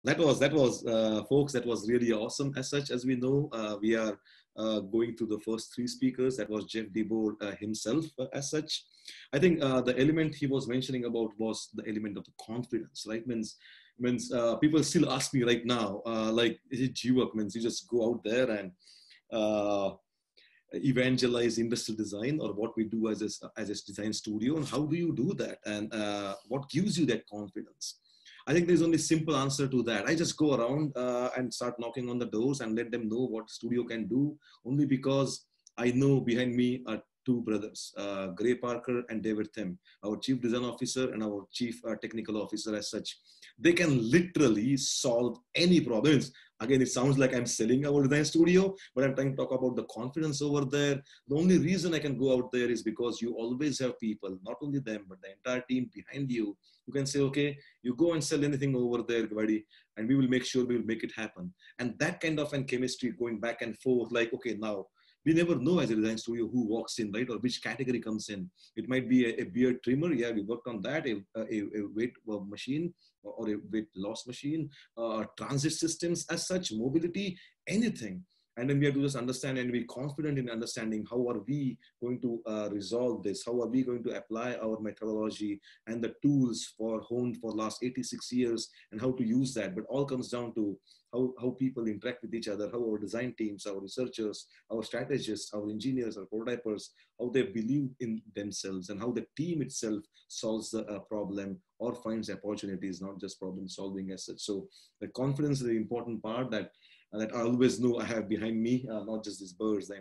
That was folks, that was really awesome. As such, as we know, we are going through the first three speakers. That was Jeff DeBoer himself. As such, I think the element he was mentioning about was the element of the confidence, right? Means people still ask me right now, like, is it G-work? Means you just go out there and uh, evangelize industrial design, or what we do as a design studio, and how do you do that, and what gives you that confidence? I think there's only simple answer to that. I just go around and start knocking on the doors and let them know what studio can do, only because I know behind me are two brothers, Gray Parker and David Them, our chief design officer and our chief technical officer. As such, they can literally solve any problems. Again, it sounds like I'm selling our design studio, but I'm trying to talk about the confidence over there. The only reason I can go out there is because you always have people, not only them, but the entire team behind you, who can say, okay, you go and sell anything over there, buddy, and we will make sure we will make it happen. And that kind of an chemistry going back and forth, like, okay, now we never know as a design studio who walks in, right? Or which category comes in. It might be a beard trimmer. Yeah, we worked on that, a weight machine, or a weight loss machine, transit systems as such, mobility, anything. And then we have to just understand and be confident in understanding how are we going to resolve this? How are we going to apply our methodology and the tools for honed for last 86 years, and how to use that? But all comes down to how people interact with each other, how our design teams, our researchers, our strategists, our engineers, our prototypers, how they believe in themselves, and how the team itself solves the problem or finds opportunities, not just problem solving as such. So the confidence is the important part that I always know I have behind me, not just these birds, the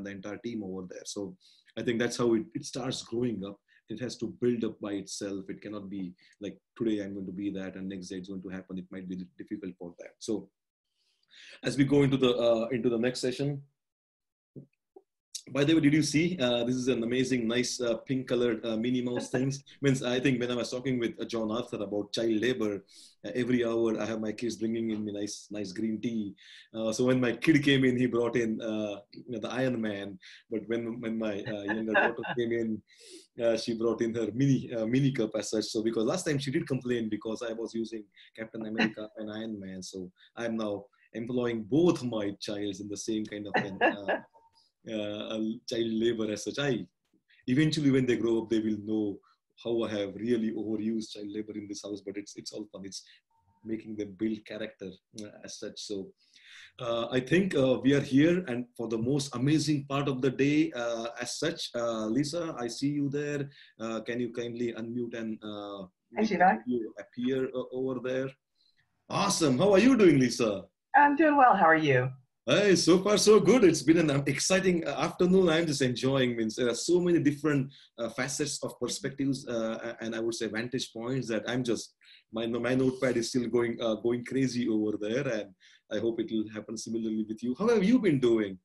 entire team over there. So I think that's how it starts growing up. It has to build up by itself. It cannot be like, today I'm going to be that and next day it's going to happen. It might be difficult for that. So as we go into the next session, by the way, did you see, this is an amazing, nice pink colored Minnie Mouse things. Means I think when I was talking with John Arthur about child labor, every hour I have my kids bringing in me nice green tea. So when my kid came in, he brought in the Iron Man. But when my younger daughter came in, she brought in her mini cup as such. So because last time she did complain because I was using Captain America and Iron Man. So I'm now employing both my childs in the same kind of thing. Child labor as such. Eventually when they grow up, they will know how I have really overused child labor in this house, but it's all fun. It's making them build character as such. So I think we are here, and for the most amazing part of the day as such. Lisa, I see you there. Can you kindly unmute and make you appear over there? Awesome. How are you doing, Lisa? I'm doing well. How are you? Hey, so far so good. It's been an exciting afternoon. I'm just enjoying. Means there are so many different facets of perspectives, and I would say vantage points, that I'm just my notepad is still going crazy over there, and I hope it will happen similarly with you. How have you been doing?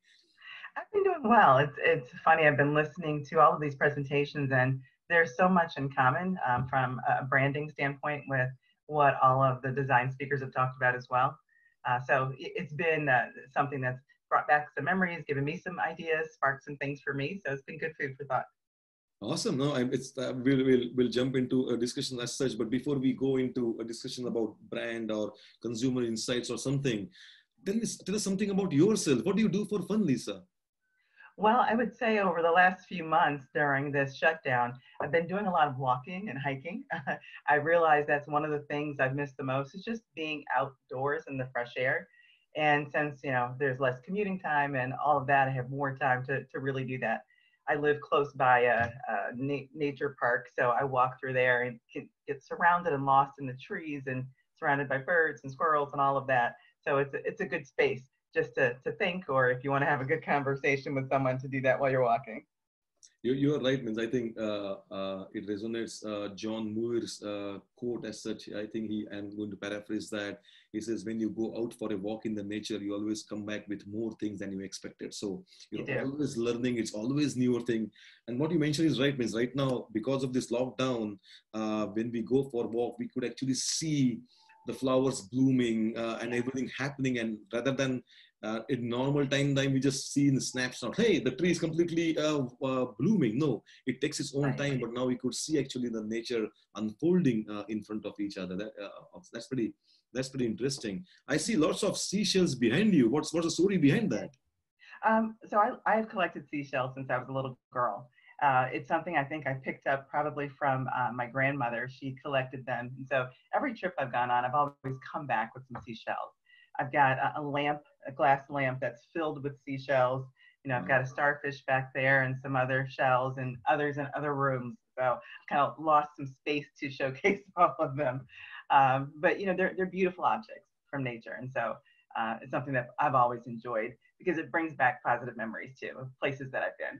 I've been doing well. It's funny. I've been listening to all of these presentations, and there's so much in common from a branding standpoint with what all of the design speakers have talked about as well. So it's been something that's brought back some memories, given me some ideas, sparked some things for me. So it's been good food for thought. Awesome. No, we'll jump into a discussion as such. But before we go into a discussion about brand or consumer insights or something, tell us something about yourself. What do you do for fun, Lisa? Well, I would say over the last few months during this shutdown, I've been doing a lot of walking and hiking. I realize that's one of the things I've missed the most, is just being outdoors in the fresh air. And since, there's less commuting time and all of that, I have more time to really do that. I live close by a nature park, so I walk through there and get surrounded and lost in the trees and surrounded by birds and squirrels and all of that. So it's a good space just to think, or if you want to have a good conversation with someone, to do that while you're walking. You're right, means I think it resonates. John Muir's quote as such, I think I'm going to paraphrase that. He says, when you go out for a walk in the nature, you always come back with more things than you expected. So you're always learning, it's always newer thing. And what you mentioned is right, means right now, because of this lockdown, when we go for a walk, we could actually see the flowers blooming and everything happening. And rather than in normal time, we just see in the snapshot, hey, the tree is completely blooming. No, it takes its own time, but now we could see actually the nature unfolding in front of each other. That's pretty That's pretty interesting. I see lots of seashells behind you. What's the story behind that? I've collected seashells since I was a little girl. It's something I think I picked up probably from my grandmother. She collected them. And so every trip I've gone on, I've always come back with some seashells. I've got a lamp, a glass lamp that's filled with seashells. You know, I've got a starfish back there and some other shells and others in other rooms. So I kind of lost some space to showcase all of them. But, you know, they're beautiful objects from nature. And so it's something that I've always enjoyed because it brings back positive memories too of places that I've been.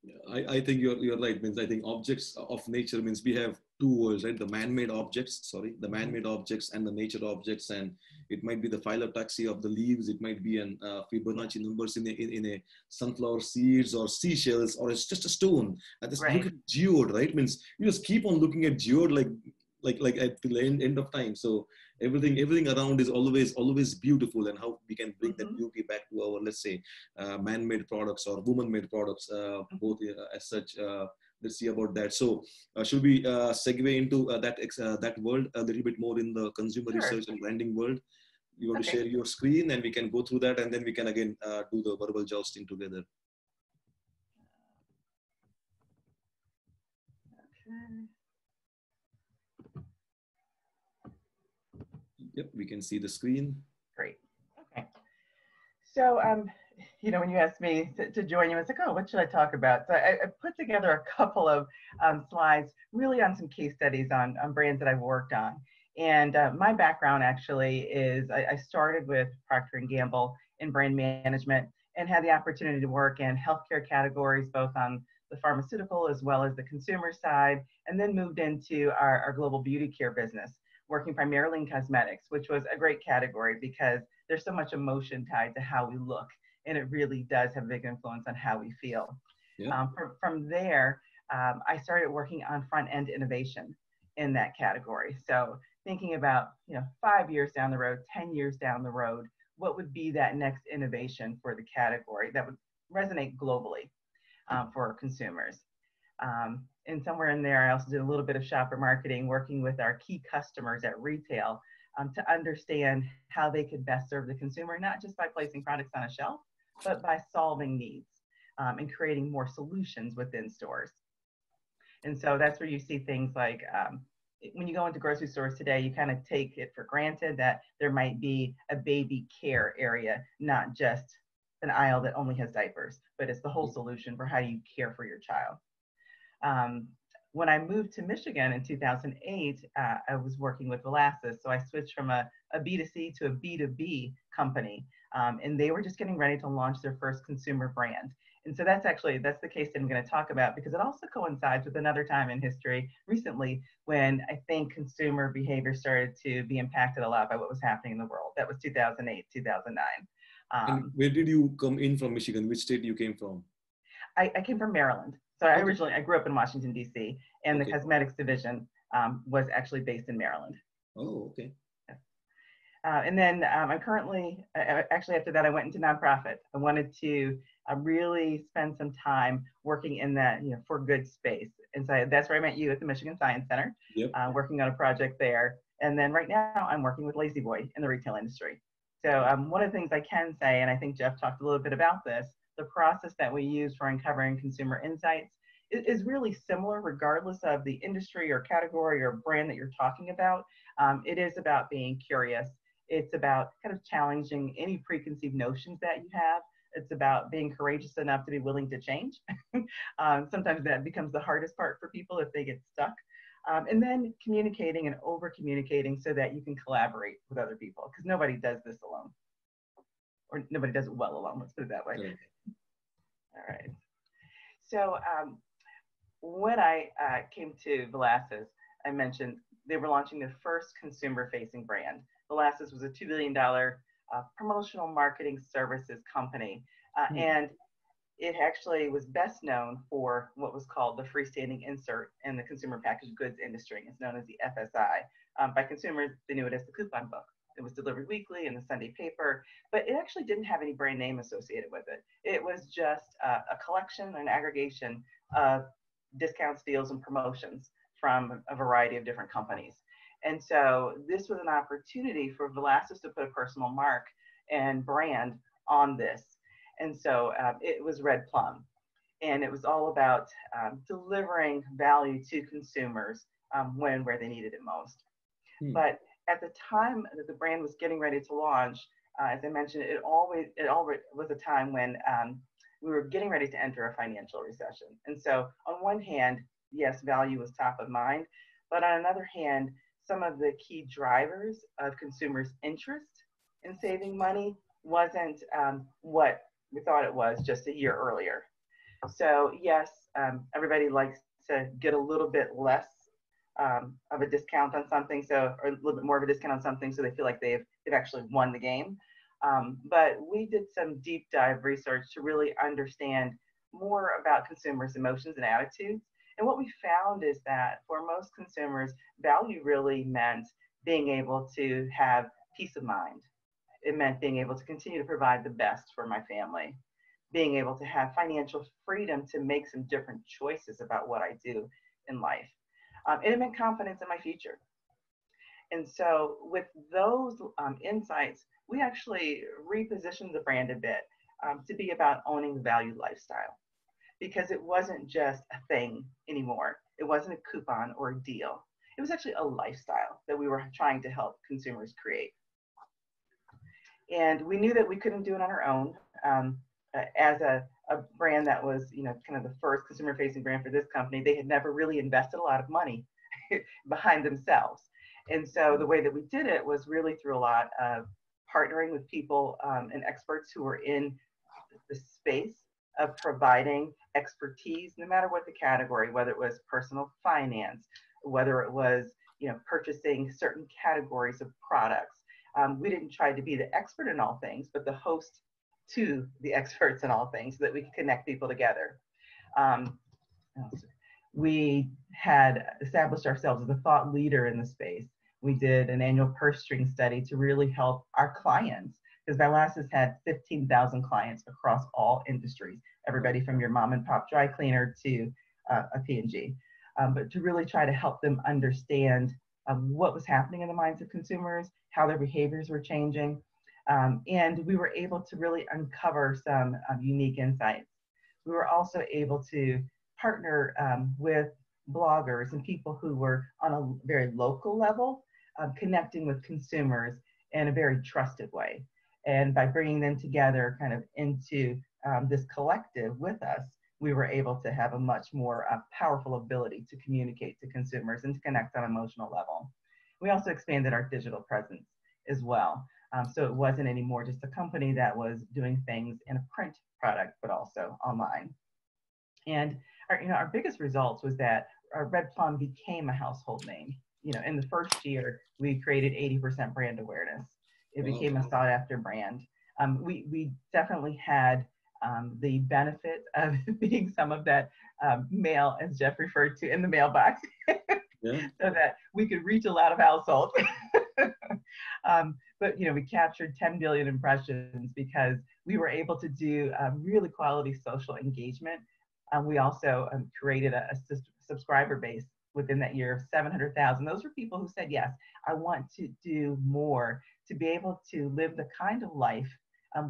Yeah, I think you're right. Means I think objects of nature means we have two worlds, right? The man-made objects, the man-made objects and the nature objects, and it might be the phyllotaxy of the leaves. It might be an Fibonacci numbers in a sunflower seeds or seashells, or it's just a stone. And just look Right. at geode, right? Means you just keep on looking at geode like at the end of time. So everything around is always beautiful, and how we can bring that Mm-hmm. beauty back to our, let's say, man-made products or woman-made products, both as such. Let's see about that. So should we segue into that world a little bit more in the consumer Sure. research and branding world? You want to Okay. share your screen and we can go through that, and then we can again do the verbal jousting together. Okay. Yep, we can see the screen. Great. Okay. So, you know, when you asked me to join you, I was like, oh, what should I talk about? So I put together a couple of slides really on some case studies on brands that I've worked on. And my background actually is I started with Procter & Gamble in brand management and had the opportunity to work in healthcare categories, both on the pharmaceutical as well as the consumer side, and then moved into our global beauty care business, working primarily in cosmetics, which was a great category because there's so much emotion tied to how we look, and it really does have a big influence on how we feel. Yeah. From there, I started working on front end innovation in that category. So thinking about, you know, 5 years down the road, 10 years down the road, what would be that next innovation for the category that would resonate globally for consumers. And somewhere in there, I also did a little bit of shopper marketing, working with our key customers at retail to understand how they could best serve the consumer, not just by placing products on a shelf, but by solving needs and creating more solutions within stores. And so that's where you see things like when you go into grocery stores today, you kind of take it for granted that there might be a baby care area, not just an aisle that only has diapers, but it's the whole solution for how you care for your child. When I moved to Michigan in 2008, I was working with Velasquez. So I switched from a B2C to a B2B company. And they were just getting ready to launch their first consumer brand. And so that's the case that I'm going to talk about because it also coincides with another time in history recently when I think consumer behavior started to be impacted a lot by what was happening in the world. That was 2008, 2009. And where did you come in from Michigan? Which state you came from? I came from Maryland. So I grew up in Washington, D.C., and the Okay. cosmetics division was actually based in Maryland. Oh, okay. And then I'm currently, actually after that, I went into nonprofit. I wanted to really spend some time working in that, you know, for good space. And so that's where I met you at the Michigan Science Center, Yep. working on a project there. And then right now I'm working with Lazy Boy in the retail industry. So one of the things I can say, and I think Jeff talked a little bit about this, the process that we use for uncovering consumer insights is really similar regardless of the industry or category or brand that you're talking about. It is about being curious. It's about kind of challenging any preconceived notions that you have. It's about being courageous enough to be willing to change. Sometimes that becomes the hardest part for people if they get stuck. And then communicating and over communicating so that you can collaborate with other people because nobody does this alone or nobody does it well alone. Let's put it that way. Okay. All right. So when I came to Velasquez, I mentioned they were launching their first consumer-facing brand. Velasquez was a $2 billion promotional marketing services company. And it actually was best known for what was called the freestanding insert in the consumer packaged goods industry. It's known as the FSI. By consumers, they knew it as the coupon book. It was delivered weekly in the Sunday paper, but it actually didn't have any brand name associated with it. It was just a collection, an aggregation of discounts, deals, and promotions from a variety of different companies. And so this was an opportunity for Velasquez to put a personal mark and brand on this. And so it was Red Plum. And it was all about delivering value to consumers when where they needed it most. But at the time that the brand was getting ready to launch, as I mentioned, it always was a time when we were getting ready to enter a financial recession. And so on one hand, yes, value was top of mind, but on another hand, some of the key drivers of consumers' interest in saving money wasn't what we thought it was just a year earlier. So yes, everybody likes to get a little bit less of a discount on something, so or a little bit more of a discount on something, so they feel like they've actually won the game. But we did some deep dive research to really understand more about consumers' emotions and attitudes. And what we found is that for most consumers, value really meant being able to have peace of mind. It meant being able to continue to provide the best for my family, being able to have financial freedom to make some different choices about what I do in life. It meant confidence in my future. And so with those insights, we actually repositioned the brand a bit to be about owning the value lifestyle, because it wasn't just a thing anymore. It wasn't a coupon or a deal. It was actually a lifestyle that we were trying to help consumers create. And we knew that we couldn't do it on our own. As a brand that was, kind of the first consumer-facing brand for this company, they had never really invested a lot of money behind themselves. And so the way that we did it was really through a lot of partnering with people and experts who were in the space of providing expertise, no matter what the category, whether it was personal finance, whether it was, purchasing certain categories of products. We didn't try to be the expert in all things, but the host to the experts in all things so that we could connect people together. We had established ourselves as a thought leader in the space. We did an annual purse string study to really help our clients, because Velasquez had 15,000 clients across all industries, everybody from your mom and pop dry cleaner to a P&G, but to really try to help them understand what was happening in the minds of consumers, how their behaviors were changing. And we were able to really uncover some unique insights. We were also able to partner with bloggers and people who were on a very local level, connecting with consumers in a very trusted way. And by bringing them together kind of into this collective with us, we were able to have a much more powerful ability to communicate to consumers and to connect on an emotional level. We also expanded our digital presence as well. So it wasn't anymore just a company that was doing things in a print product, but also online. And our biggest results was that our Red Plum became a household name. In the first year, we created 80% brand awareness. It became a sought after brand. We definitely had the benefit of being some of that mail, as Jeff referred to, in the mailbox, yeah. So that we could reach a lot of households. But we captured 10 billion impressions because we were able to do really quality social engagement. We also created a subscriber base within that year of 700,000. Those were people who said, yes, I want to do more to be able to live the kind of life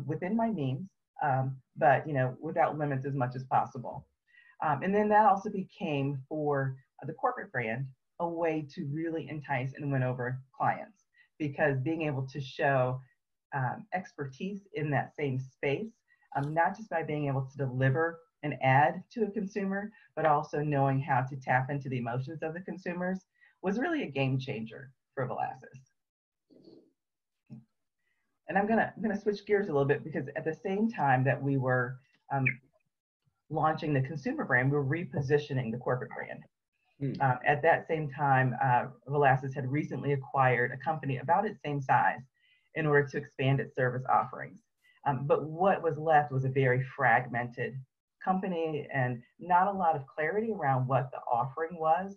within my means, but without limits as much as possible. And then that also became, for the corporate brand, a way to really entice and win over clients, because being able to show expertise in that same space, not just by being able to deliver an ad to a consumer, but also knowing how to tap into the emotions of the consumers, was really a game changer for Velasquez. And I'm gonna switch gears a little bit, because at the same time that we were launching the consumer brand, we were repositioning the corporate brand. At that same time, Velasquez had recently acquired a company about its same size in order to expand its service offerings. But what was left was a very fragmented company and not a lot of clarity around what the offering was.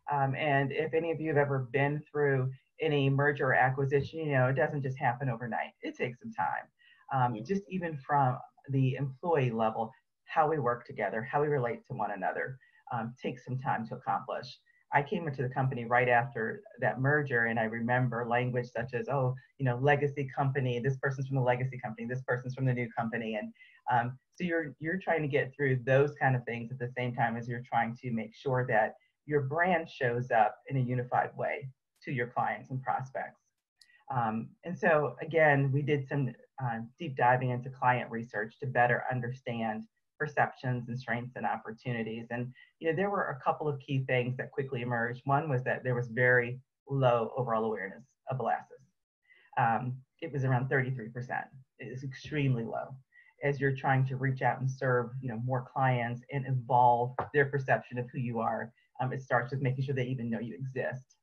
And if any of you have ever been through any merger or acquisition, it doesn't just happen overnight. It takes some time. Just even from the employee level, how we work together, how we relate to one another, takes some time to accomplish. I came into the company right after that merger, and I remember language such as, oh, legacy company, this person's from the legacy company, this person's from the new company. And so you're trying to get through those kind of things at the same time as you're trying to make sure that your brand shows up in a unified way to your clients and prospects. And so again, we did some deep diving into client research to better understand perceptions and strengths and opportunities. And there were a couple of key things that quickly emerged. One was that there was very low overall awareness of Velasas. It was around 33%. It is extremely low. As you're trying to reach out and serve more clients and evolve their perception of who you are, it starts with making sure they even know you exist.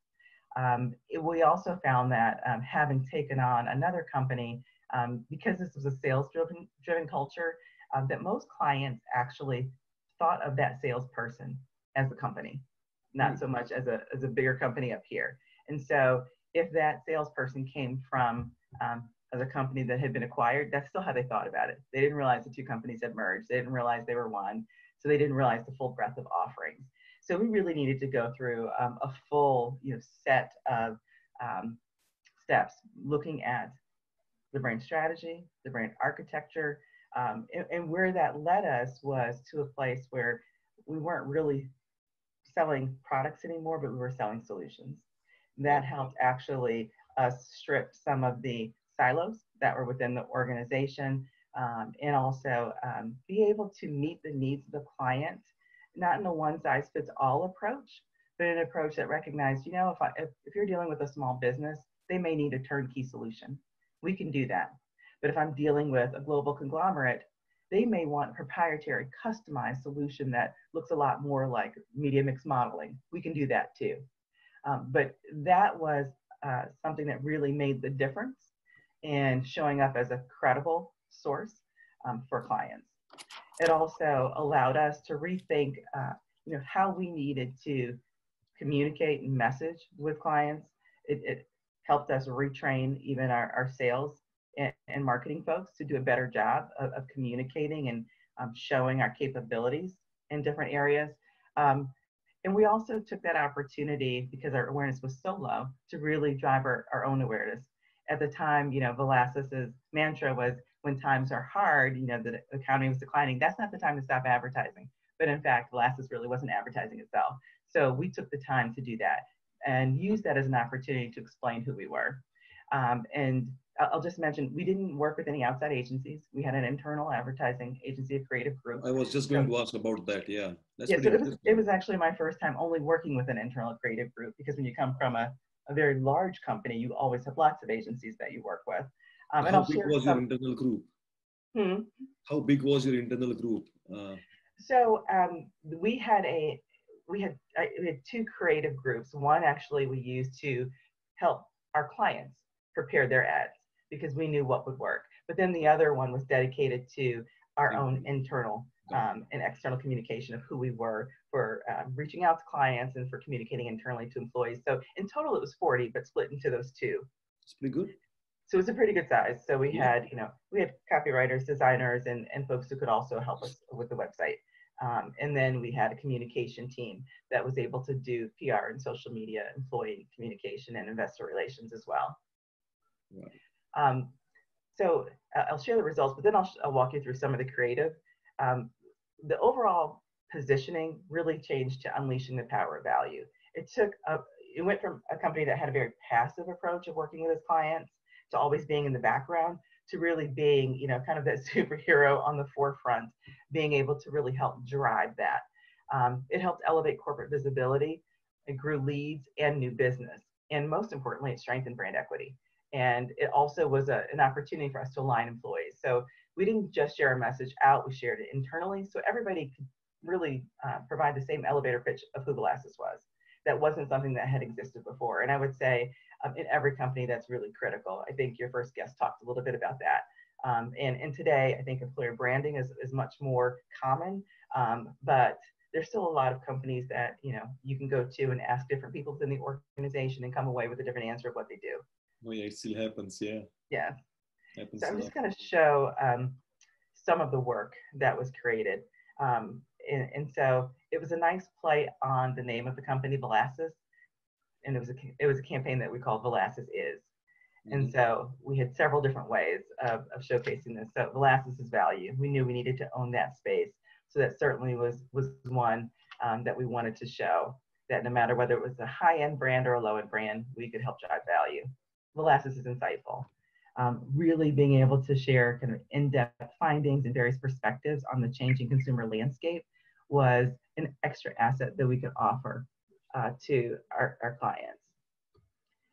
We also found that having taken on another company, because this was a sales-driven culture, that most clients actually thought of that salesperson as the company, not so much as a bigger company up here. And so if that salesperson came from a company that had been acquired, that's still how they thought about it. They didn't realize the two companies had merged. They didn't realize they were one. So they didn't realize the full breadth of offerings. So we really needed to go through a full set of steps, looking at the brand strategy, the brand architecture, and where that led us was to a place where we weren't really selling products anymore, but we were selling solutions. That helped actually us strip some of the silos that were within the organization, and also be able to meet the needs of the client, not in a one-size-fits-all approach, but an approach that recognized, if you're dealing with a small business, they may need a turnkey solution. We can do that. But if I'm dealing with a global conglomerate, they may want a proprietary, customized solution that looks a lot more like media mix modeling. We can do that too. But that was something that really made the difference in showing up as a credible source for clients. It also allowed us to rethink, how we needed to communicate and message with clients. It helped us retrain even our sales and marketing folks to do a better job of communicating and showing our capabilities in different areas. And we also took that opportunity, because our awareness was so low, to really drive our own awareness. At the time, Velasas's mantra was, when times are hard, the economy was declining, that's not the time to stop advertising. But in fact, Velasas really wasn't advertising itself. So we took the time to do that and use that as an opportunity to explain who we were. And I'll just mention, we didn't work with any outside agencies. We had an internal advertising agency, a creative group. I was just going to ask about that. Yeah. So it was actually my first time only working with an internal creative group, because when you come from a very large company, you always have lots of agencies that you work with. How big was your internal group? How big was your internal group? So we had two creative groups. One actually we used to help our clients prepare their ads, because we knew what would work. But then the other one was dedicated to our own internal and external communication of who we were, for reaching out to clients and for communicating internally to employees. So in total, it was 40, but split into those two. It's pretty good. So it's a pretty good size. So we had, we had copywriters, designers, and folks who could also help us with the website. And then we had a communication team that was able to do PR and social media, employee communication, and investor relations as well. Right. So I'll share the results, but then I'll walk you through some of the creative. The overall positioning really changed to unleashing the power of value. It went from a company that had a very passive approach of working with its clients to always being in the background, to really being, kind of that superhero on the forefront, being able to really help drive that. It helped elevate corporate visibility. It grew leads and new business. And most importantly, it strengthened brand equity. And it also was an opportunity for us to align employees. So we didn't just share our message out, we shared it internally. So everybody could really provide the same elevator pitch of who Velasas was. That wasn't something that had existed before. And I would say in every company, that's really critical. I think your first guest talked a little bit about that. And today, I think employer branding is much more common, but there's still a lot of companies that, you can go to and ask different people within the organization and come away with a different answer of what they do. Oh yeah, it still happens, yeah. Yeah. So I'm just going to show some of the work that was created. And so it was a nice play on the name of the company, Velasas, and it was a campaign that we called Velasas Is. And so we had several different ways of showcasing this. So Velasas's value, we knew we needed to own that space. So that certainly was one that we wanted to show, that no matter whether it was a high-end brand or a low-end brand, we could help drive value. Velasas is insightful. Really being able to share kind of in-depth findings and various perspectives on the changing consumer landscape was an extra asset that we could offer to our clients.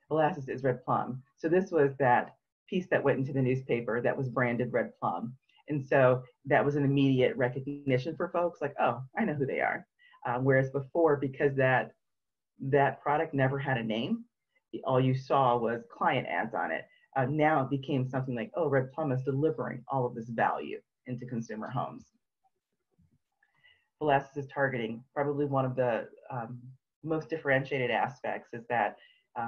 Velasas is Red Plum. So this was that piece that went into the newspaper that was branded Red Plum. And so that was an immediate recognition for folks, like, oh, I know who they are. Whereas before, because that product never had a name, all you saw was client ads on it. Now it became something like, oh, Red Plum is delivering all of this value into consumer homes. Velasas is targeting, probably one of the most differentiated aspects is that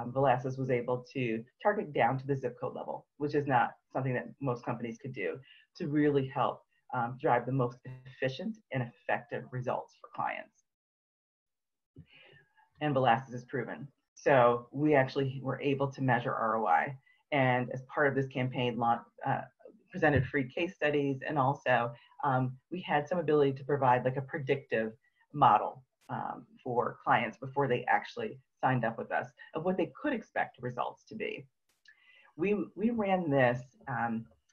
Velasas was able to target down to the zip code level, which is not something that most companies could do, to really help drive the most efficient and effective results for clients. And Velasas is proven. So we actually were able to measure ROI. And as part of this campaign, presented free case studies, and also we had some ability to provide like a predictive model for clients before they actually signed up with us of what they could expect results to be. We ran this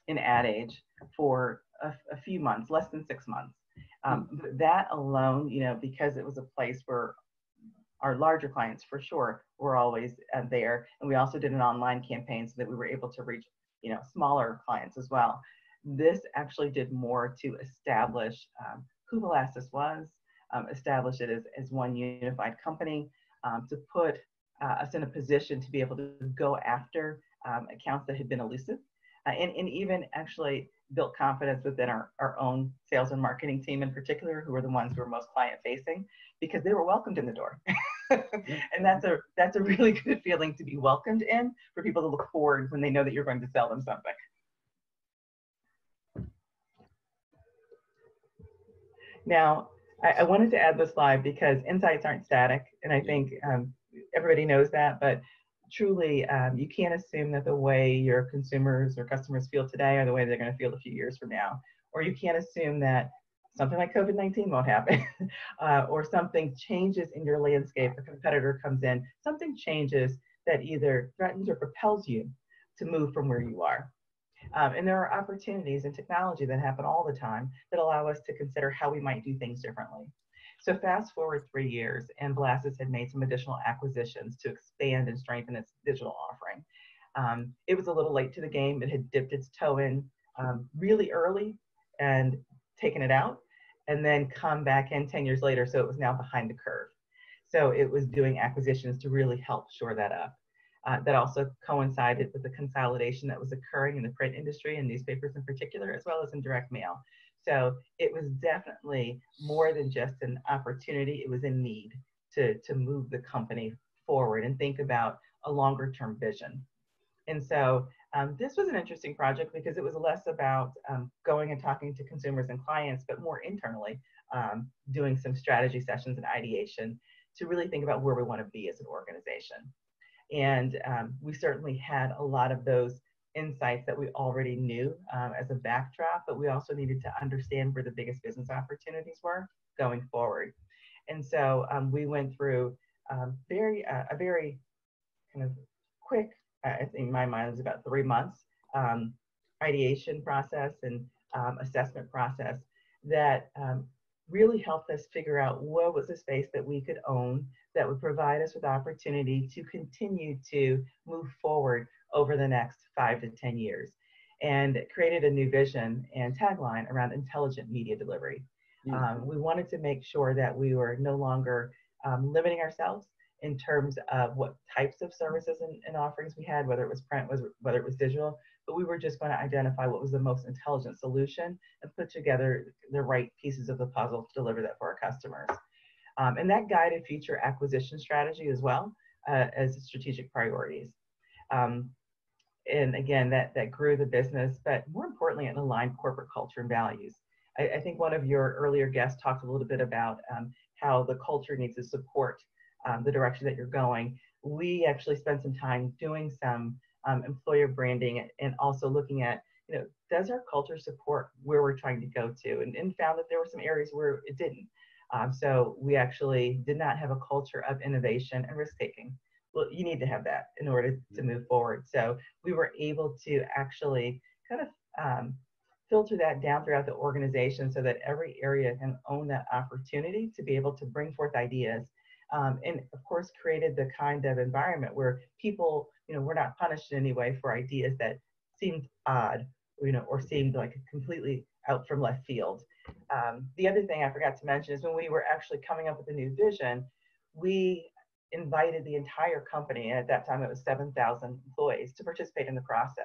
in Ad Age for a few months, less than 6 months. But that alone, you know, because it was a place where our larger clients for sure were always there. And we also did an online campaign so that we were able to reach, you know, smaller clients as well. This actually did more to establish who Velasas was, establish it as one unified company, to put us in a position to be able to go after accounts that had been elusive, and even actually built confidence within our own sales and marketing team in particular, who were the ones who were most client facing, because they were welcomed in the door. And that's a really good feeling to be welcomed in, for people to look forward when they know that you're going to sell them something. Now, I wanted to add this slide because insights aren't static, and I think everybody knows that, but truly, you can't assume that the way your consumers or customers feel today are the way they're going to feel a few years from now. Or you can't assume that something like COVID-19 won't happen, or something changes in your landscape, a competitor comes in, something changes that either threatens or propels you to move from where you are. And there are opportunities in technology that happen all the time that allow us to consider how we might do things differently. So fast forward 3 years, and Velasas had made some additional acquisitions to expand and strengthen its digital offering. It was a little late to the game. It had dipped its toe in really early and taken it out, and then come back in 10 years later, so it was now behind the curve. So it was doing acquisitions to really help shore that up. That also coincided with the consolidation that was occurring in the print industry and newspapers in particular, as well as in direct mail. So it was definitely more than just an opportunity, it was a need to move the company forward and think about a longer term vision. And so this was an interesting project because it was less about going and talking to consumers and clients, but more internally doing some strategy sessions and ideation to really think about where we want to be as an organization. And we certainly had a lot of those insights that we already knew as a backdrop, but we also needed to understand where the biggest business opportunities were going forward. And so we went through a very kind of quick, I think in my mind it was about 3 months, ideation process and assessment process that really helped us figure out what was a space that we could own that would provide us with opportunity to continue to move forward over the next 5 to 10 years, and created a new vision and tagline around intelligent media delivery. We wanted to make sure that we were no longer limiting ourselves in terms of what types of services and offerings we had, whether it was print, whether it was digital, but we were just going to identify what was the most intelligent solution and put together the right pieces of the puzzle to deliver that for our customers. And that guided future acquisition strategy as well as strategic priorities. And again, that grew the business, but more importantly, it aligned corporate culture and values. I think one of your earlier guests talked a little bit about how the culture needs to support the direction that you're going. We actually spent some time doing some employer branding and also looking at, does our culture support where we're trying to go to? And found that there were some areas where it didn't. So we actually did not have a culture of innovation and risk taking. Well, you need to have that in order to move forward. So we were able to actually kind of filter that down throughout the organization so that every area can own that opportunity to be able to bring forth ideas. And of course, created the kind of environment where people, were not punished in any way for ideas that seemed odd, or seemed like completely out from left field. The other thing I forgot to mention is when we were actually coming up with a new vision, we invited the entire company, and at that time it was 7,000 employees, to participate in the process.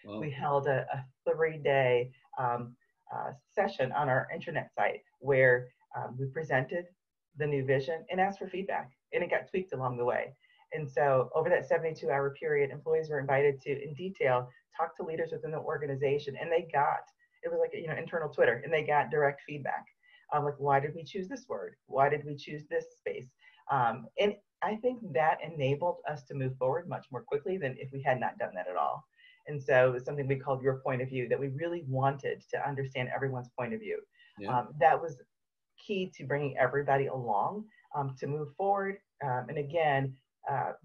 Wow. We held a 3-day session on our intranet site where we presented the new vision and asked for feedback, and it got tweaked along the way. And so over that 72-hour period, employees were invited to, in detail, talk to leaders within the organization, and it was like, internal Twitter, and they got direct feedback. Like, why did we choose this word? Why did we choose this space? And I think that enabled us to move forward much more quickly than if we had not done that at all. And so it was something we called your point of view, that we really wanted to understand everyone's point of view. Yeah. That was key to bringing everybody along to move forward. And again,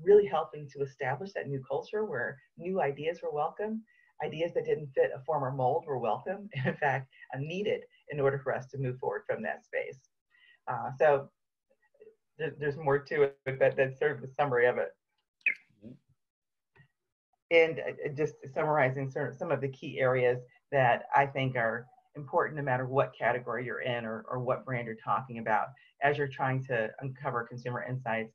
really helping to establish that new culture where new ideas were welcome. Ideas that didn't fit a former mold were welcome, in fact, needed in order for us to move forward from that space. So there's more to it, but that's sort of the summary of it. And just summarizing some of the key areas that I think are important no matter what category you're in or what brand you're talking about as you're trying to uncover consumer insights.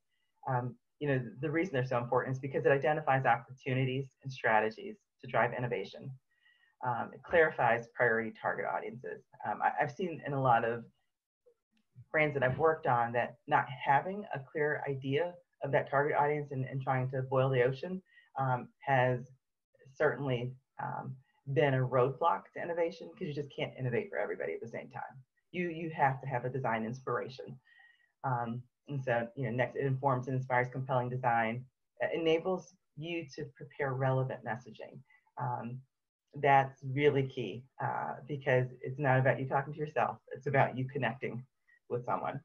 The reason they're so important is because it identifies opportunities and strategies to drive innovation. It clarifies priority target audiences. I've seen in a lot of brands that I've worked on that not having a clear idea of that target audience and trying to boil the ocean has certainly been a roadblock to innovation, because you just can't innovate for everybody at the same time. You have to have a design inspiration. And so, next, it informs and inspires compelling design. It enables you to prepare relevant messaging. That's really key because it's not about you talking to yourself. It's about you connecting with someone.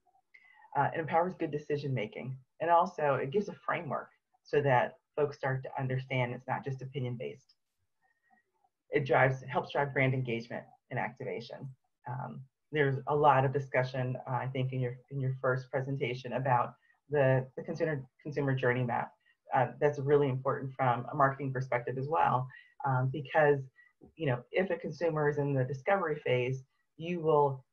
It empowers good decision making. And also, it gives a framework so that folks start to understand it's not just opinion based. It helps drive brand engagement and activation. There's a lot of discussion, I think, in your first presentation about the consumer journey map. That's really important from a marketing perspective as well, because if a consumer is in the discovery phase, you will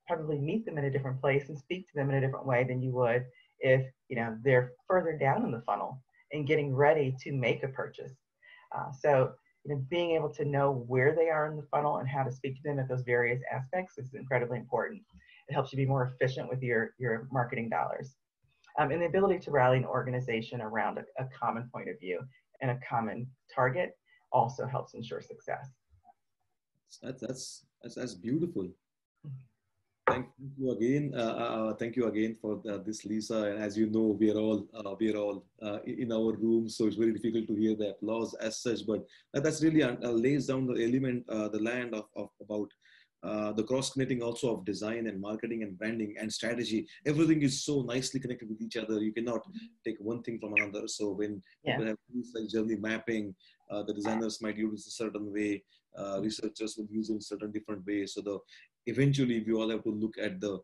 probably meet them in a different place and speak to them in a different way than you would if they're further down in the funnel and getting ready to make a purchase. So being able to know where they are in the funnel and how to speak to them at those various aspects is incredibly important. It helps you be more efficient with your marketing dollars. And the ability to rally an organization around a common point of view and a common target also helps ensure success. That's beautiful. Thank you again. Thank you again for this, Lisa. And as you know, we are all in our room, so it's very difficult to hear the applause as such. But that's really lays down the element, the land of about the cross connecting also of design and marketing and branding and strategy. Everything is so nicely connected with each other. You cannot take one thing from another. So when people have things like journey mapping, the designers might use a certain way. Researchers will use it in a certain different way. So eventually we all have to look at the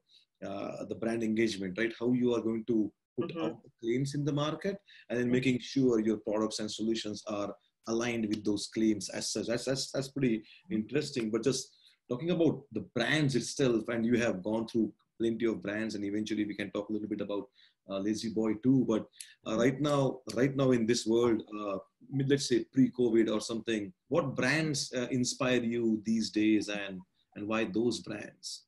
brand engagement, right? How you are going to put out the claims in the market, and then making sure your products and solutions are aligned with those claims as such. That's pretty interesting. But just talking about the brands itself, and you have gone through plenty of brands, and eventually we can talk a little bit about Lazy Boy too. But right now in this world, let's say pre-COVID or something, what brands inspire you these days, and why those brands?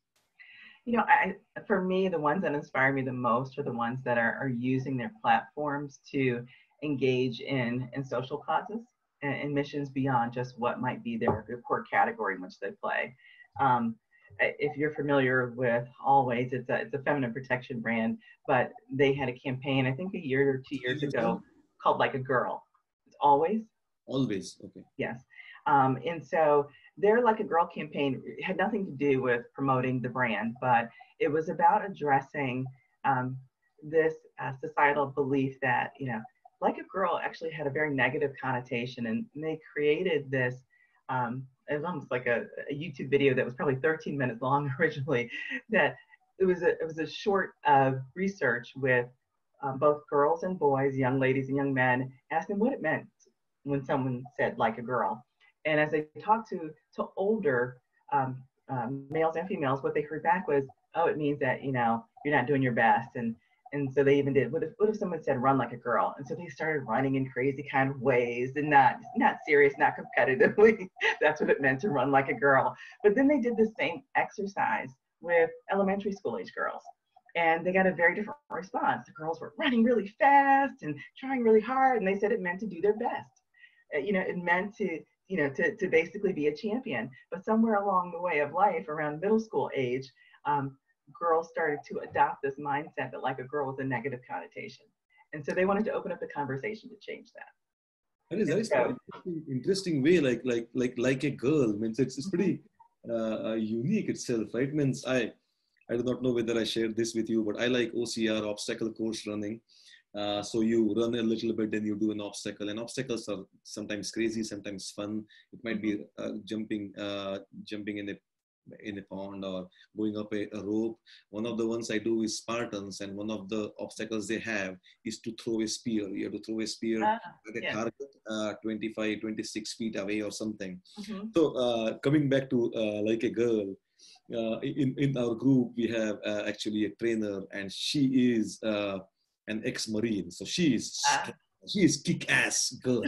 For me, the ones that inspire me the most are the ones that are using their platforms to engage in social causes and missions beyond just what might be their core category in which they play. if you're familiar with Always, it's a feminine protection brand, but they had a campaign, I think a year or 2 years ago, called Like a Girl. It's Always. Always. Okay. Yes. And so their Like a Girl campaign had nothing to do with promoting the brand, but it was about addressing this societal belief that, like a girl actually had a very negative connotation. And they created this, it was almost like a YouTube video that was probably 13 minutes long originally, that it was a short research with both girls and boys, young ladies and young men, asking what it meant when someone said like a girl. And as they talked to older males and females, what they heard back was, oh, it means that, you're not doing your best. And so they even did, what if someone said run like a girl? And so they started running in crazy kind of ways, and not serious, not competitively. That's what it meant to run like a girl. But then they did the same exercise with elementary school age girls. And they got a very different response. The girls were running really fast and trying really hard. And they said it meant to do their best. It meant to basically be a champion. But somewhere along the way of life, around middle school age, girls started to adopt this mindset that like a girl was a negative connotation. And so they wanted to open up the conversation to change that. That is quite interesting way, like a girl. Means it's pretty unique itself, right? Means I do not know whether I shared this with you, but I like OCR, obstacle course running. So you run a little bit, then you do an obstacle, and obstacles are sometimes crazy, sometimes fun. It might be jumping in a pond, or going up a rope. One of the ones I do is Spartans, and one of the obstacles they have is to throw a spear. You have to throw a spear at a target 25, 26 feet away or something. So coming back to like a girl, in our group, we have actually a trainer, and she is an ex-Marine. So she is kick-ass girl.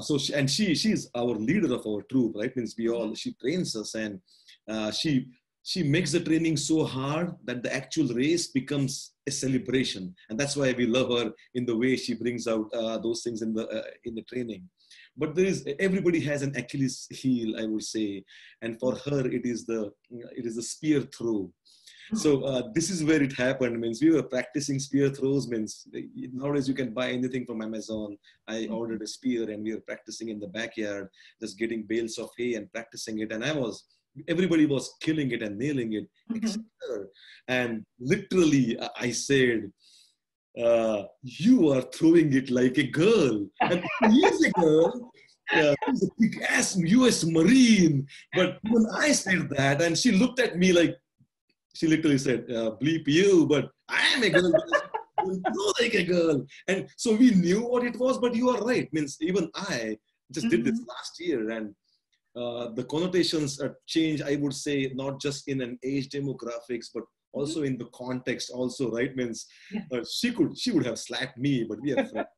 So she's our leader of our troop, right? Means she trains us, and she makes the training so hard that the actual race becomes a celebration, and that's why we love her in the way she brings out those things in the training. But everybody has an Achilles heel, I would say, and for her it is the spear throw. So this is where it happened. Means we were practicing spear throws. Means nowadays you can buy anything from Amazon. I ordered a spear, and we were practicing in the backyard, just getting bales of hay and practicing it. And everybody was killing it and nailing it, except her. And literally, I said, "You are throwing it like a girl." And she is a girl. She's a big-ass U.S. Marine. But when I said that, and she looked at me like, she literally said, bleep you, but I am a girl. You're like a girl. And so we knew what it was, but you are right. Means even I just did this last year, and the connotations change, I would say, not just in an age demographics, but also in the context also, right? Means she would have slapped me, but we are friends.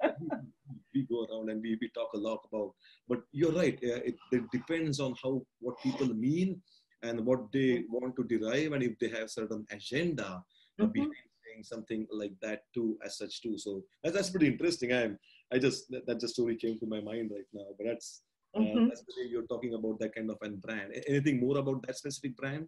We go around and we talk a lot about, but you're right. It depends on what people mean and what they want to derive, and if they have certain agenda behind saying something like that too, as such too. So that's pretty interesting. That just story came to my mind right now. But that's the way you're talking about that kind of a brand. Anything more about that specific brand?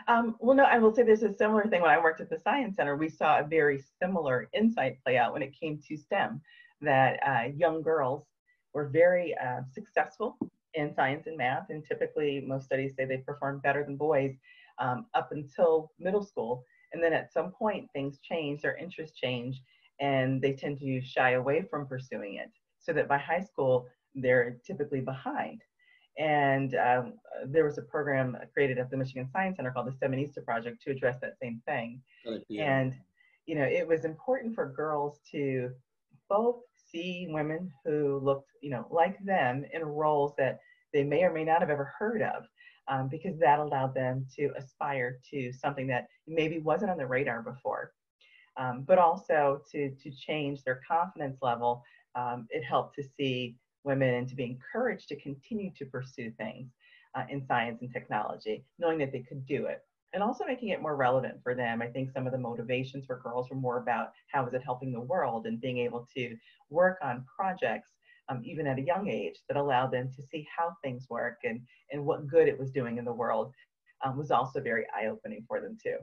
Well, no, I will say there's a similar thing. When I worked at the Science Center, we saw a very similar insight play out when it came to STEM, that young girls were very successful in science and math, and typically most studies say they perform better than boys up until middle school. And then at some point things change, their interests change, and they tend to shy away from pursuing it, so that by high school they're typically behind. And there was a program created at the Michigan Science Center called the Seminista Project to address that same thing. And it was important for girls to both see women who looked, like them in roles that they may or may not have ever heard of, because that allowed them to aspire to something that maybe wasn't on the radar before. But also to change their confidence level. It helped to see women and to be encouraged to continue to pursue things in science and technology, knowing that they could do it. And also making it more relevant for them. I think some of the motivations for girls were more about how is it helping the world, and being able to work on projects even at a young age that allowed them to see how things work and what good it was doing in the world. was also very eye-opening for them too.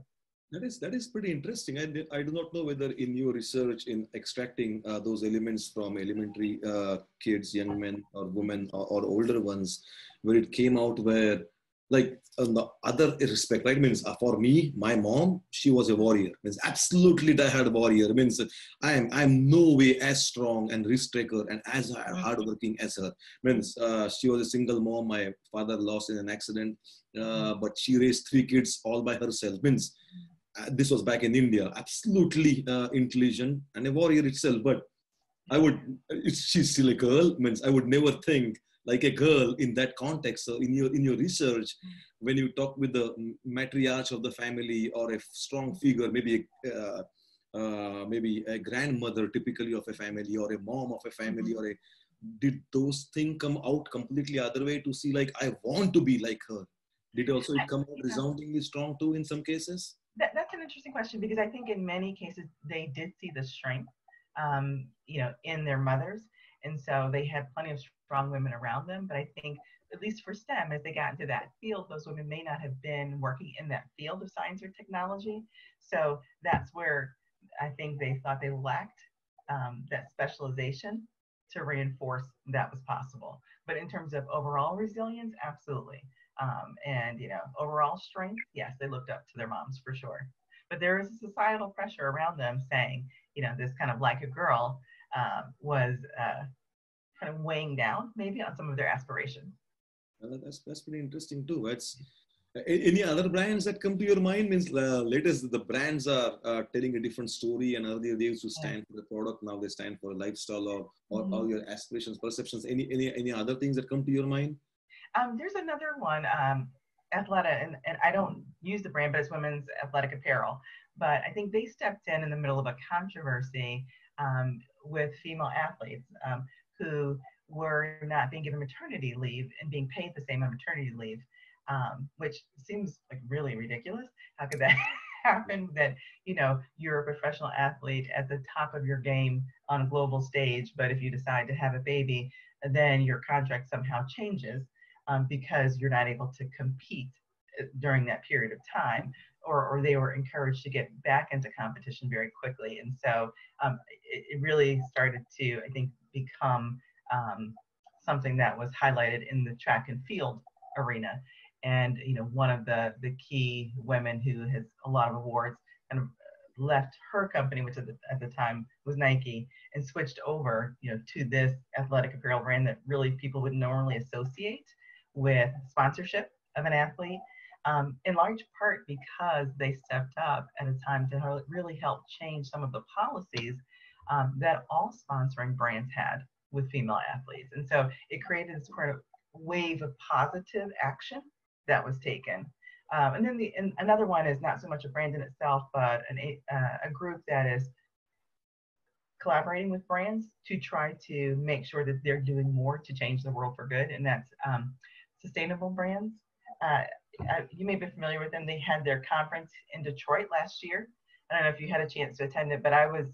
That is pretty interesting. I do not know whether in your research in extracting those elements from elementary kids, young men or women or older ones, where it came out where, like, on the other respect, right? Means for me, my mom, she was a warrior. Means absolutely diehard warrior. Means I'm no way as strong and risk taker and as hardworking as her. Means she was a single mom. My father lost in an accident, but she raised three kids all by herself. Means this was back in India, absolutely intelligent and a warrior itself. But she's still a girl. Means I would never think like a girl in that context. So in your research, when you talk with the matriarch of the family or a strong figure, maybe a grandmother typically of a family or a mom of a family did those things come out completely other way to see like I want to be like her? Did also it come out resoundingly strong too in some cases? That's an interesting question, because I think in many cases they did see the strength, in their mothers. And so they had plenty of strong women around them. But I think, at least for STEM, as they got into that field, those women may not have been working in that field of science or technology. So that's where I think they thought they lacked that specialization to reinforce that was possible. But in terms of overall resilience, absolutely. Overall strength, yes, they looked up to their moms for sure. But there is a societal pressure around them saying, this kind of like a girl was kind of weighing down maybe on some of their aspirations. That's pretty interesting too. Any other brands that come to your mind? Means latest the brands are telling a different story, and earlier they used to stand for the product, now they stand for a lifestyle or your aspirations, perceptions. Any other things that come to your mind? There's another one, Athleta, and I don't use the brand, but it's women's athletic apparel. But I think they stepped in the middle of a controversy with female athletes who were not being given maternity leave and being paid the same on maternity leave, which seems like really ridiculous. How could that happen, that you're a professional athlete at the top of your game on a global stage, but if you decide to have a baby, then your contract somehow changes because you're not able to compete during that period of time, or they were encouraged to get back into competition very quickly. And so it really started to, I think, become something that was highlighted in the track and field arena. And one of the key women who has a lot of awards kind of left her company, which at the time was Nike, and switched over to this athletic apparel brand that really people would normally associate with sponsorship of an athlete, in large part because they stepped up at a time to really help change some of the policies that all sponsoring brands had with female athletes. And so it created this sort of wave of positive action that was taken. And then another one is not so much a brand in itself, but a group that is collaborating with brands to try to make sure that they're doing more to change the world for good, and that's sustainable brands. You may be familiar with them. They had their conference in Detroit last year. I don't know if you had a chance to attend it, but I was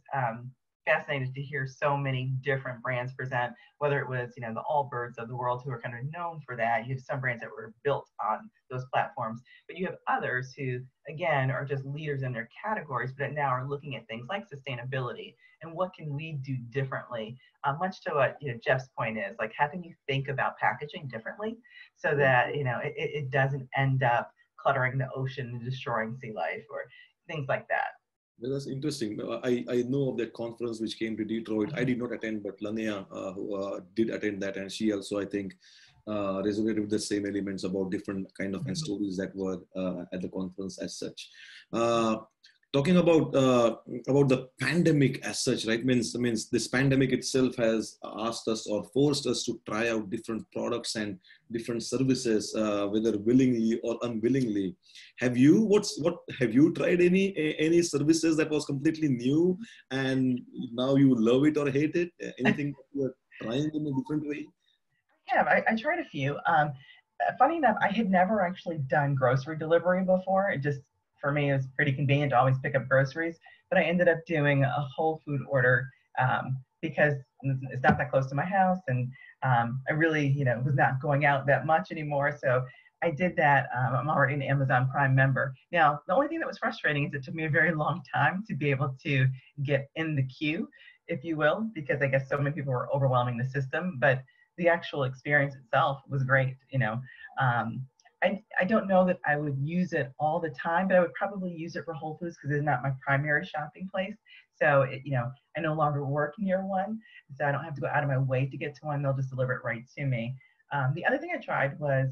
fascinated to hear so many different brands present, whether it was, the Allbirds of the world who are kind of known for that. You have some brands that were built on those platforms, but you have others who, again, are just leaders in their categories, but now are looking at things like sustainability and what can we do differently, much to what Jeff's point is, like, how can you think about packaging differently so that it doesn't end up cluttering the ocean and destroying sea life or things like that. Well, that's interesting. I know of that conference which came to Detroit. I did not attend, but Lania who did attend that, and she also, I think, resonated with the same elements about different kind of stories that were at the conference as such. Talking about the pandemic as such, right? Means this pandemic itself has asked us or forced us to try out different products and different services, whether willingly or unwillingly. Have you tried any services that was completely new and now you love it or hate it? Anything that you are trying in a different way? I tried a few. Funny enough, I had never actually done grocery delivery before. It just, for me, it was pretty convenient to always pick up groceries. But I ended up doing a whole food order because it's not that close to my house, and I really, was not going out that much anymore. So I did that. I'm already an Amazon Prime member. Now, the only thing that was frustrating is it took me a very long time to be able to get in the queue, if you will, because I guess so many people were overwhelming the system. But the actual experience itself was great. Um, I don't know that I would use it all the time, but I would probably use it for Whole Foods because it's not my primary shopping place. So, I no longer work near one, so I don't have to go out of my way to get to one. They'll just deliver it right to me. The other thing I tried was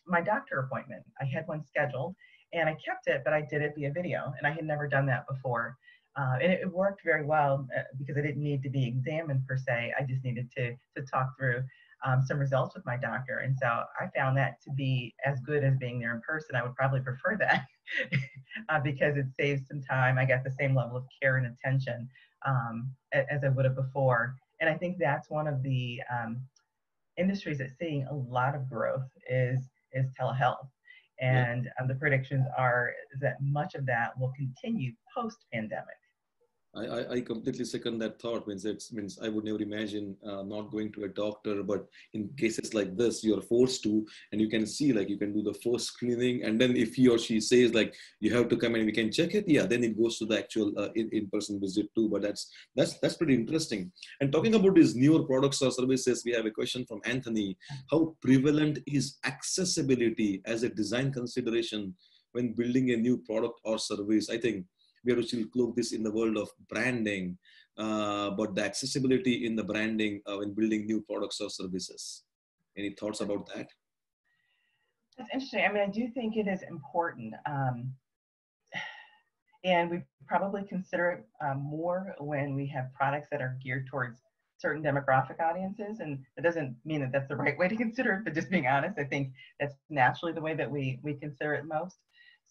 my doctor appointment. I had one scheduled and I kept it, but I did it via video, and I had never done that before. And it worked very well because I didn't need to be examined per se. I just needed to talk through some results with my doctor. And so I found that to be as good as being there in person. I would probably prefer that because it saves some time. I got the same level of care and attention as I would have before. And I think that's one of the industries that's seeing a lot of growth is telehealth. Yeah. And the predictions are that much of that will continue post-pandemic. I completely second that thought. Means I would never imagine not going to a doctor, but in cases like this, you're forced to, and you can see like you can do the first screening, and then if he or she says like you have to come and we can check it, yeah, then it goes to the actual in-person visit too. But that's pretty interesting. And talking about these newer products or services, we have a question from Anthony. How prevalent is accessibility as a design consideration when building a new product or service? I think we have to still cloak this in the world of branding, but the accessibility in the branding when building new products or services. Any thoughts about that? That's interesting. I mean, I do think it is important. And we probably consider it more when we have products that are geared towards certain demographic audiences. And it doesn't mean that that's the right way to consider it, but just being honest, I think that's naturally the way that we consider it most.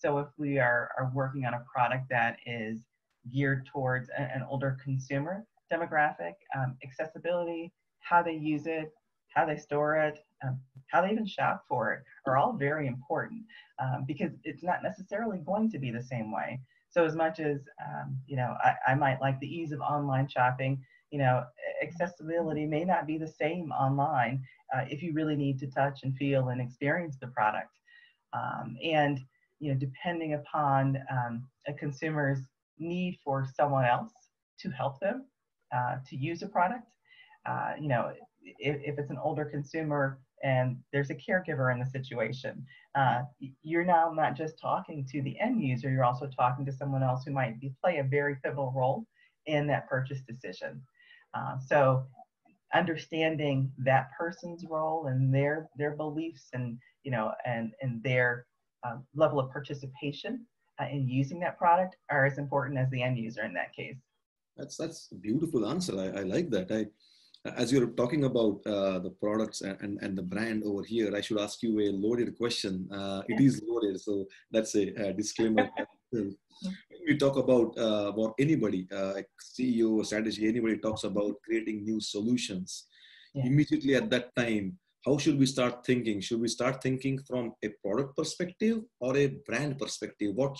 So if we are working on a product that is geared towards an older consumer demographic, accessibility, how they use it, how they store it, how they even shop for it are all very important because it's not necessarily going to be the same way. So as much as, I might like the ease of online shopping, accessibility may not be the same online if you really need to touch and feel and experience the product. And depending upon a consumer's need for someone else to help them to use a product, if it's an older consumer and there's a caregiver in the situation, you're now not just talking to the end user, you're also talking to someone else who might play a very pivotal role in that purchase decision. So understanding that person's role and their beliefs and their level of participation in using that product are as important as the end user in that case. That's a beautiful answer. I like that. As you're talking about the products and the brand over here, I should ask you a loaded question. It is loaded, so that's a disclaimer. When we talk about anybody, like CEO, strategy, anybody talks about creating new solutions. Yeah. Immediately at that time, how should we start thinking? Should we start thinking from a product perspective or a brand perspective? What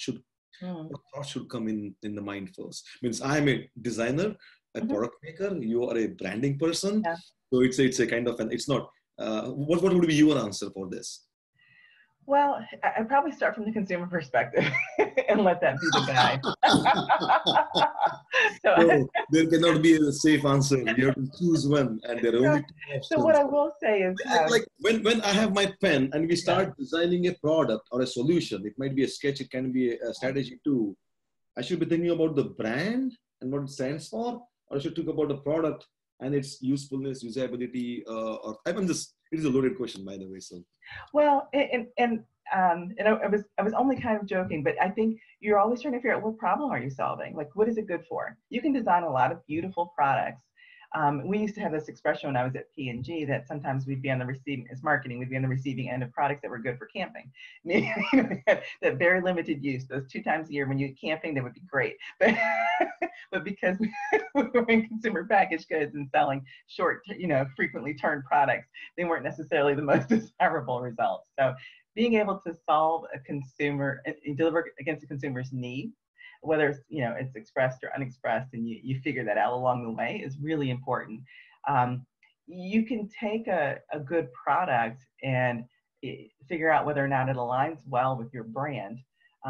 thoughts should come in the mind first? Means I'm a designer, a product maker. You are a branding person. Yeah. So it's a kind of it's not. What would be your answer for this? Well, I'd probably start from the consumer perspective and let that be the guide. So there cannot be a safe answer. You have to choose one, and there are only two options. So what I will say is, like when I have my pen and we start designing a product or a solution, it might be a sketch, it can be a strategy too. I should be thinking about the brand and what it stands for, or I should think about the product and its usefulness, usability, or I mean, it is a loaded question, by the way. So, well, I was only kind of joking, but I think you're always trying to figure out what problem are you solving? Like, what is it good for? You can design a lot of beautiful products. We used to have this expression when I was at P&G that sometimes we'd be on the receiving, as marketing, we'd be on the receiving end of products that were good for camping. That very limited use. Those 2 times a year when you're camping, that would be great. But because we were in consumer packaged goods and selling short, frequently turned products, they weren't necessarily the most desirable results. So being able to solve a consumer, deliver against a consumer's need, whether it's, it's expressed or unexpressed, and you figure that out along the way is really important. You can take a good product and figure out whether or not it aligns well with your brand,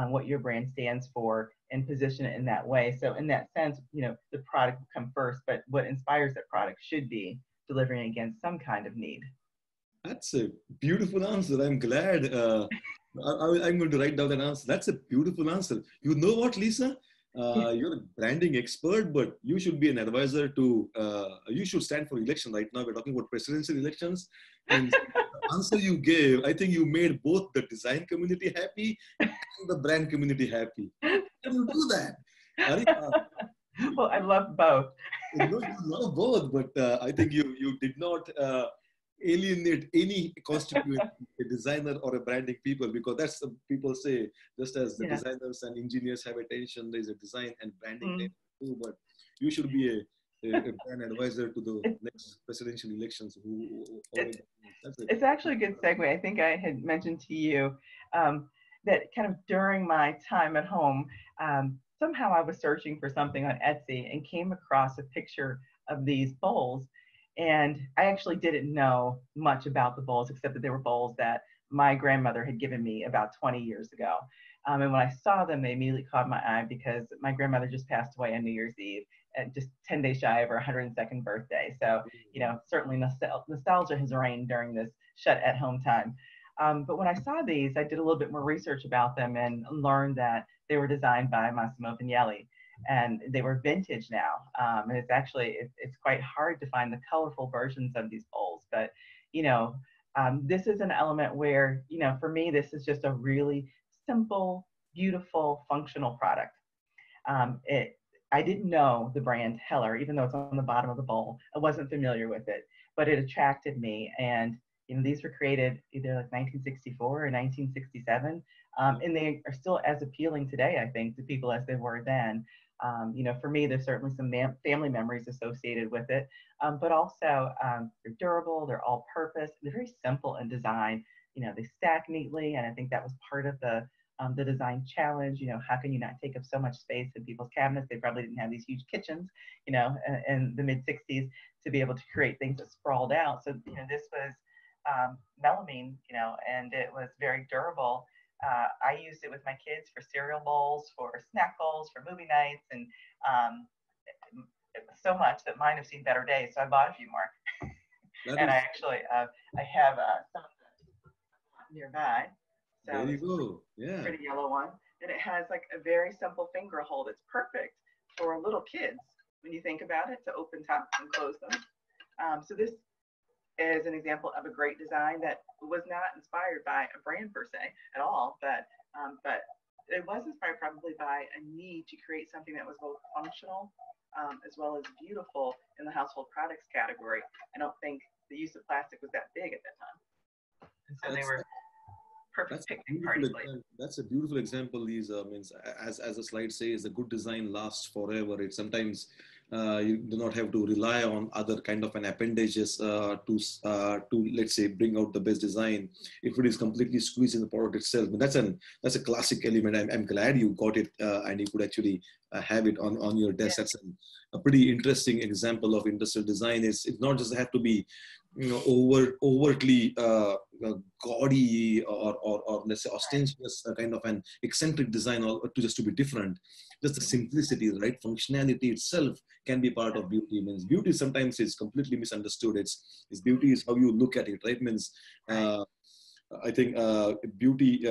what your brand stands for, and position it in that way. So in that sense, the product will come first, but what inspires that product should be delivering against some kind of need. That's a beautiful answer. I'm glad. I'm going to write down that answer. That's a beautiful answer. You know what, Lisa? You're a branding expert, but you should be an advisor to, you should stand for election right now. We're talking about presidential elections. And the answer you gave, I think you made both the design community happy and the brand community happy. How can you do that? Arika, Well, I love both. no, you love both, but I think you did not alienate any constituent, a designer or a branding people, because that's the people say, just as the Yeah. designers and engineers have attention, there's a design and branding Mm. too, but you should be a brand advisor to the next presidential elections. It's actually a good segue. I think I had mentioned to you that kind of during my time at home, somehow I was searching for something on Etsy and came across a picture of these bowls. And I actually didn't know much about the bowls, except that they were bowls that my grandmother had given me about 20 years ago. And when I saw them, they immediately caught my eye because my grandmother just passed away on New Year's Eve, at just 10 days shy of her 102nd birthday. So, certainly nostalgia has reigned during this shut at home time. But when I saw these, I did a little bit more research about them and learned that they were designed by Massimo Vignelli, and they were vintage now. And it's quite hard to find the colorful versions of these bowls. But, this is an element where, for me, this is just a really simple, beautiful, functional product. I didn't know the brand Heller, even though it's on the bottom of the bowl. I wasn't familiar with it, but it attracted me. And these were created either like 1964 or 1967, and they are still as appealing today, I think, to people as they were then. For me, there's certainly some family memories associated with it, but also they're durable, they're all purpose, they're very simple in design. They stack neatly, and I think that was part of the design challenge. How can you not take up so much space in people's cabinets? They probably didn't have these huge kitchens, in the mid 60s to be able to create things that sprawled out. So, this was melamine, and it was very durable. I used it with my kids for cereal bowls, for snack bowls, for movie nights, and so much that mine have seen better days. So I bought a few more. And I actually, I have some nearby. So there you go. Yeah. Pretty yellow one. And it has like a very simple finger hold. It's perfect for little kids when you think about it, to open top and close them. So this is an example of a great design that was not inspired by a brand per se at all, but it was inspired probably by a need to create something that was both functional as well as beautiful in the household products category. I don't think the use of plastic was that big at that time. And so they were perfect picnic party places. That's a beautiful example, Lisa. Means, as the slide says, a good design lasts forever. It sometimes you do not have to rely on other kind of an appendages to let's say bring out the best design. If it is completely squeezed in the product itself, and that's a classic element. I'm glad you got it and you could actually have it on your desk. That's a pretty interesting example of industrial design. It's not just have to be overtly gaudy or let's say ostentatious kind of an eccentric design, or to be different. Just the simplicity, right? Functionality itself can be part of beauty. Means beauty sometimes is completely misunderstood. It's beauty is how you look at it, right? Means I think beauty.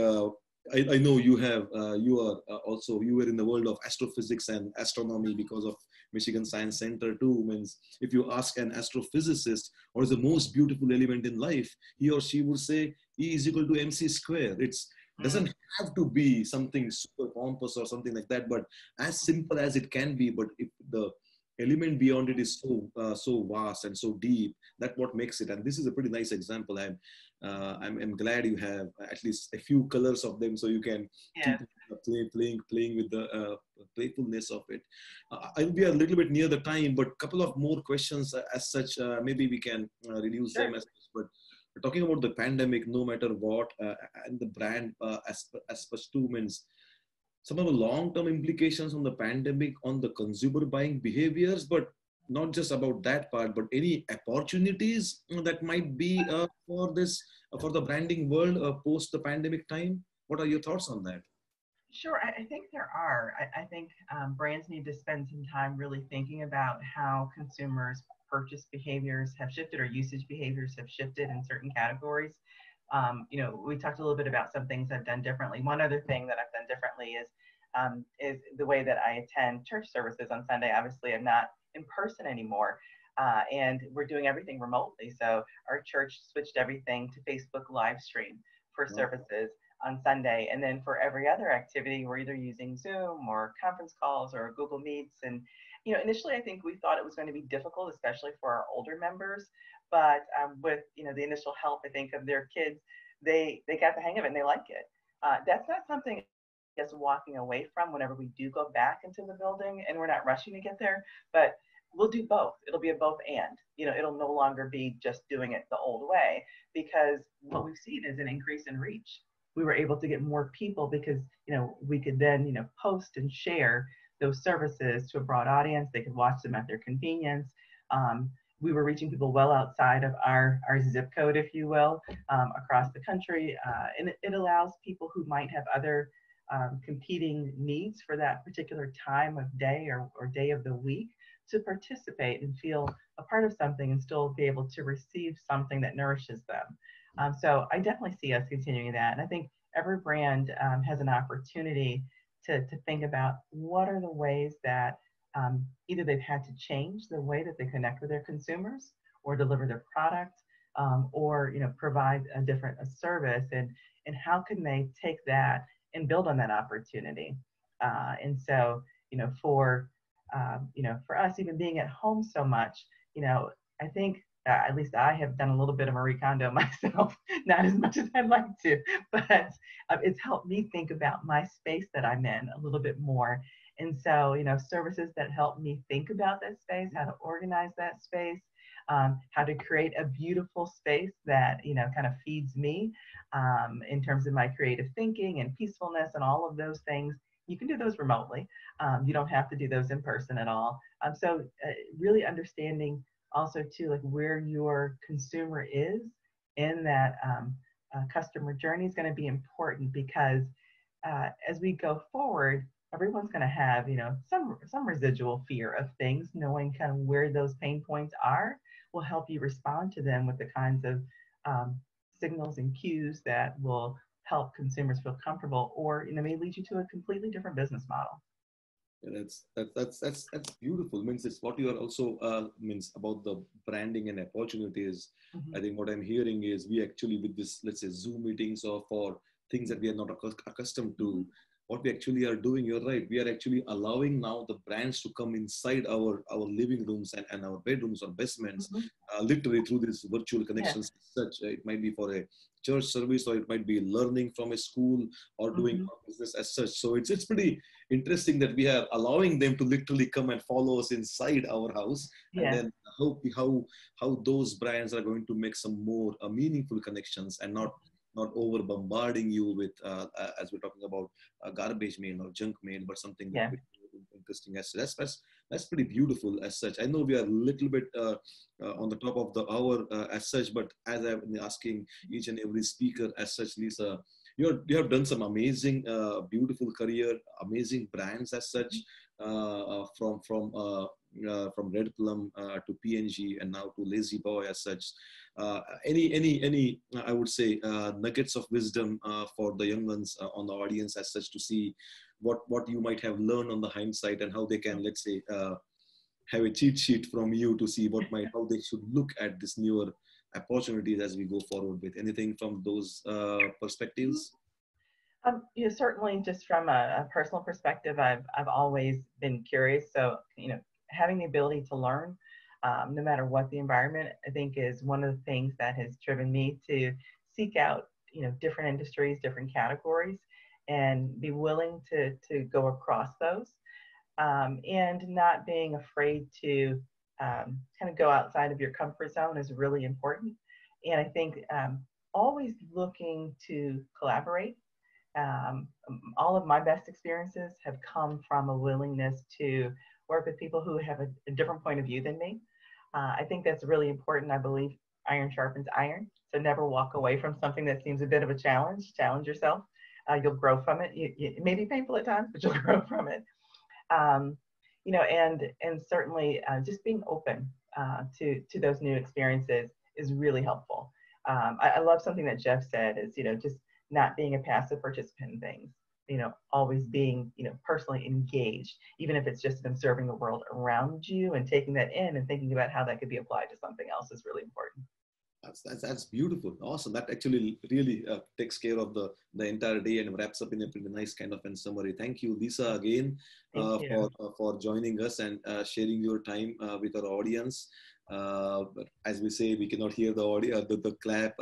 I know you were in the world of astrophysics and astronomy because of Michigan Science Center too. Means if you ask an astrophysicist what is the most beautiful element in life, he or she would say E is equal to mc square. It's doesn't have to be something super pompous or something like that, but as simple as it can be. But if the element beyond it is so vast and so deep, that's what makes it. And this is a pretty nice example. I'm glad you have at least a few colors of them, so you can keep playing with the playfulness of it. I'll be a little bit near the time, but a couple of more questions as such. Maybe we can reduce them as such. But talking about the pandemic, no matter what, and the brand as means some of the long-term implications on the pandemic on the consumer buying behaviors, but not just about that part, but any opportunities that might be for this for the branding world post the pandemic time? What are your thoughts on that? Sure, I think there are. I think brands need to spend some time really thinking about how consumers' purchase behaviors have shifted or usage behaviors have shifted in certain categories. We talked a little bit about some things I've done differently. One other thing that I've done differently is the way that I attend church services on Sunday. Obviously, I'm not in person anymore, and we're doing everything remotely. So our church switched everything to Facebook live stream for services on Sunday. And then for every other activity, we're either using Zoom or conference calls or Google Meets. And, initially, I think we thought it was going to be difficult, especially for our older members. But with, the initial help, I think, of their kids, they got the hang of it and they like it. That's not something just walking away from whenever we do go back into the building, and we're not rushing to get there, but we'll do both. It'll be a both and, it'll no longer be just doing it the old way, because what we've seen is an increase in reach. We were able to get more people because, we could then, post and share those services to a broad audience. They could watch them at their convenience. We were reaching people well outside of our zip code, if you will, across the country. And it allows people who might have other competing needs for that particular time of day or day of the week to participate and feel a part of something and still be able to receive something that nourishes them. So I definitely see us continuing that. And I think every brand has an opportunity to think about what are the ways that either they've had to change the way that they connect with their consumers or deliver their product, or provide a different service, and how can they take that and build on that opportunity. And so for us, even being at home so much, I think at least I have done a little bit of Marie Kondo myself, not as much as I'd like to, but it's helped me think about my space that I'm in a little bit more. And so, services that help me think about that space, how to organize that space, how to create a beautiful space that, kind of feeds me in terms of my creative thinking and peacefulness and all of those things. You can do those remotely. You don't have to do those in person at all. So really understanding also too, like where your consumer is in that customer journey is going to be important, because as we go forward, everyone's going to have, some residual fear of things. Knowing kind of where those pain points are will help you respond to them with the kinds of signals and cues that will help consumers feel comfortable, or may lead you to a completely different business model. Yeah, that's beautiful. Means it's what you are also means about the branding and opportunities. I think what I'm hearing is we actually, with this, let's say, Zoom meetings or for things that we are not accustomed to, what we actually are doing, you're right, we are actually allowing now the brands to come inside our living rooms and our bedrooms or basements, literally through these virtual connections. Such it might be for a church service, or it might be learning from a school, or doing business as such. So it's pretty interesting that we are allowing them to literally come and follow us inside our house, and then how those brands are going to make some more meaningful connections, and not over bombarding you with, as we're talking about, garbage mail or junk mail, but something interesting as such. That's pretty beautiful as such. I know we are a little bit on the top of the hour as such, but as I've been asking each and every speaker as such, Lisa, you have done some amazing, beautiful career, amazing brands as such, from Red Plum to P&G, and now to Lazy Boy as such. Any I would say nuggets of wisdom for the young ones on the audience as such, to see what you might have learned on the hindsight, and how they can, let's say, have a cheat sheet from you to see how they should look at this newer opportunities as we go forward with. Anything from those perspectives? Certainly, just from a personal perspective, I've always been curious. So, having the ability to learn, no matter what the environment, I think is one of the things that has driven me to seek out, different industries, different categories, and be willing to go across those, and not being afraid to kind of go outside of your comfort zone is really important. And I think always looking to collaborate. All of my best experiences have come from a willingness to work with people who have a different point of view than me. I think that's really important. I believe iron sharpens iron. So never walk away from something that seems a bit of a challenge. Challenge yourself. You'll grow from it. It may be painful at times, but you'll grow from it. Um, and certainly just being open to those new experiences is really helpful. I love something that Jeff said is, just not being a passive participant in things, always being, personally engaged, even if it's just observing the world around you and taking that in and thinking about how that could be applied to something else is really important. That's beautiful. Awesome. That actually really takes care of the entire day and wraps up in a pretty nice kind of in summary. Thank you, Lisa, again for joining us and sharing your time with our audience. But as we say, we cannot hear the audio, the clap.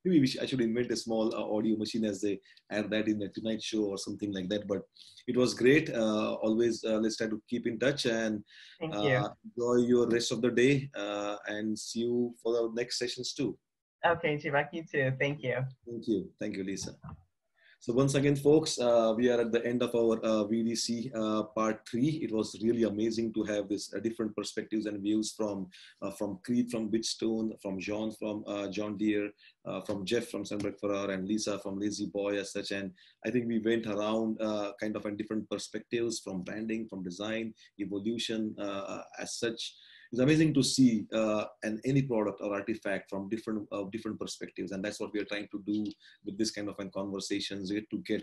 Maybe I should invent a small audio machine as they add that in the Tonight Show or something like that. But it was great. Always let's try to keep in touch and enjoy your rest of the day and see you for the next sessions too. Okay, Jivak, you too. Thank you. Thank you. Thank you, Lisa. So once again, folks, we are at the end of our VDC part 3. It was really amazing to have this different perspectives and views from Creed from Bridgestone, from John from John Deere, from Jeff from Sundberg-Ferar, and Lisa from Lazy Boy as such. And I think we went around kind of in different perspectives from branding, from design, evolution as such. It's amazing to see any product or artifact from different perspectives, and that's what we are trying to do with this kind of conversations. To get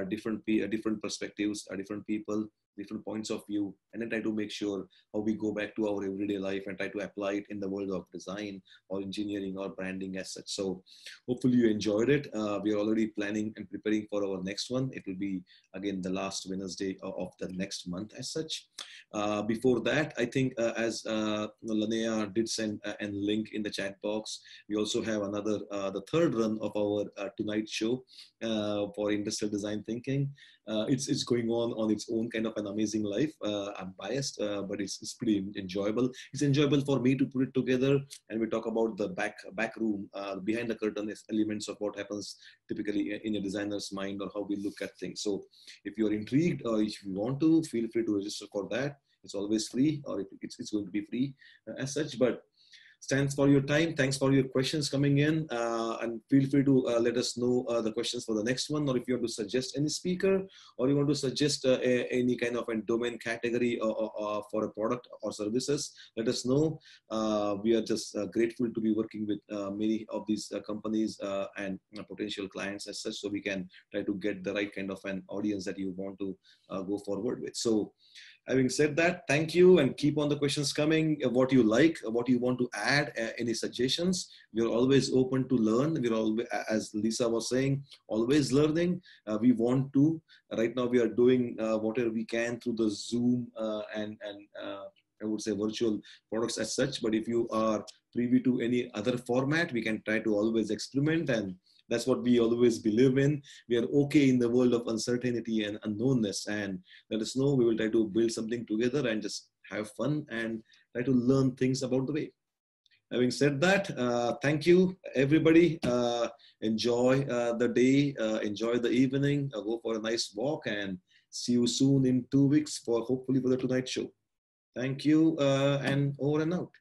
different perspectives, different people, different points of view, and then try to make sure how we go back to our everyday life and try to apply it in the world of design or engineering or branding as such. So hopefully you enjoyed it. We are already planning and preparing for our next one. It will be again the last Wednesday of the next month as such. Before that, I think as Lanea did send a link in the chat box, we also have another, the third run of our Tonight Show for industrial design thinking. It's going on its own kind of an amazing life. I'm biased, but it's pretty enjoyable. It's enjoyable for me to put it together, and we talk about the back room, behind the curtain elements of what happens typically in a designer's mind or how we look at things. So if you're intrigued or if you want to, feel free to register for that. It's always free, or it's going to be free as such. But thanks for your time. Thanks for your questions coming in, and feel free to let us know the questions for the next one, or if you want to suggest any speaker, or you want to suggest any kind of a domain category or for a product or services, let us know. We are just grateful to be working with many of these companies and potential clients as such, so we can try to get the right kind of an audience that you want to go forward with. So having said that, thank you, and keep on the questions coming. What you like, what you want to add, any suggestions. We're always open to learn. We're always, as Lisa was saying, always learning. We want to. Right now, we are doing whatever we can through the Zoom and I would say virtual products as such. But if you are privy to any other format, we can try to always experiment, and that's what we always believe in. We are okay in the world of uncertainty and unknownness, and let us know. We will try to build something together and just have fun and try to learn things about the way. Having said that, thank you, everybody. Enjoy the day, enjoy the evening, go for a nice walk, and see you soon in 2 weeks for hopefully for the Tonight Show. Thank you, and over and out.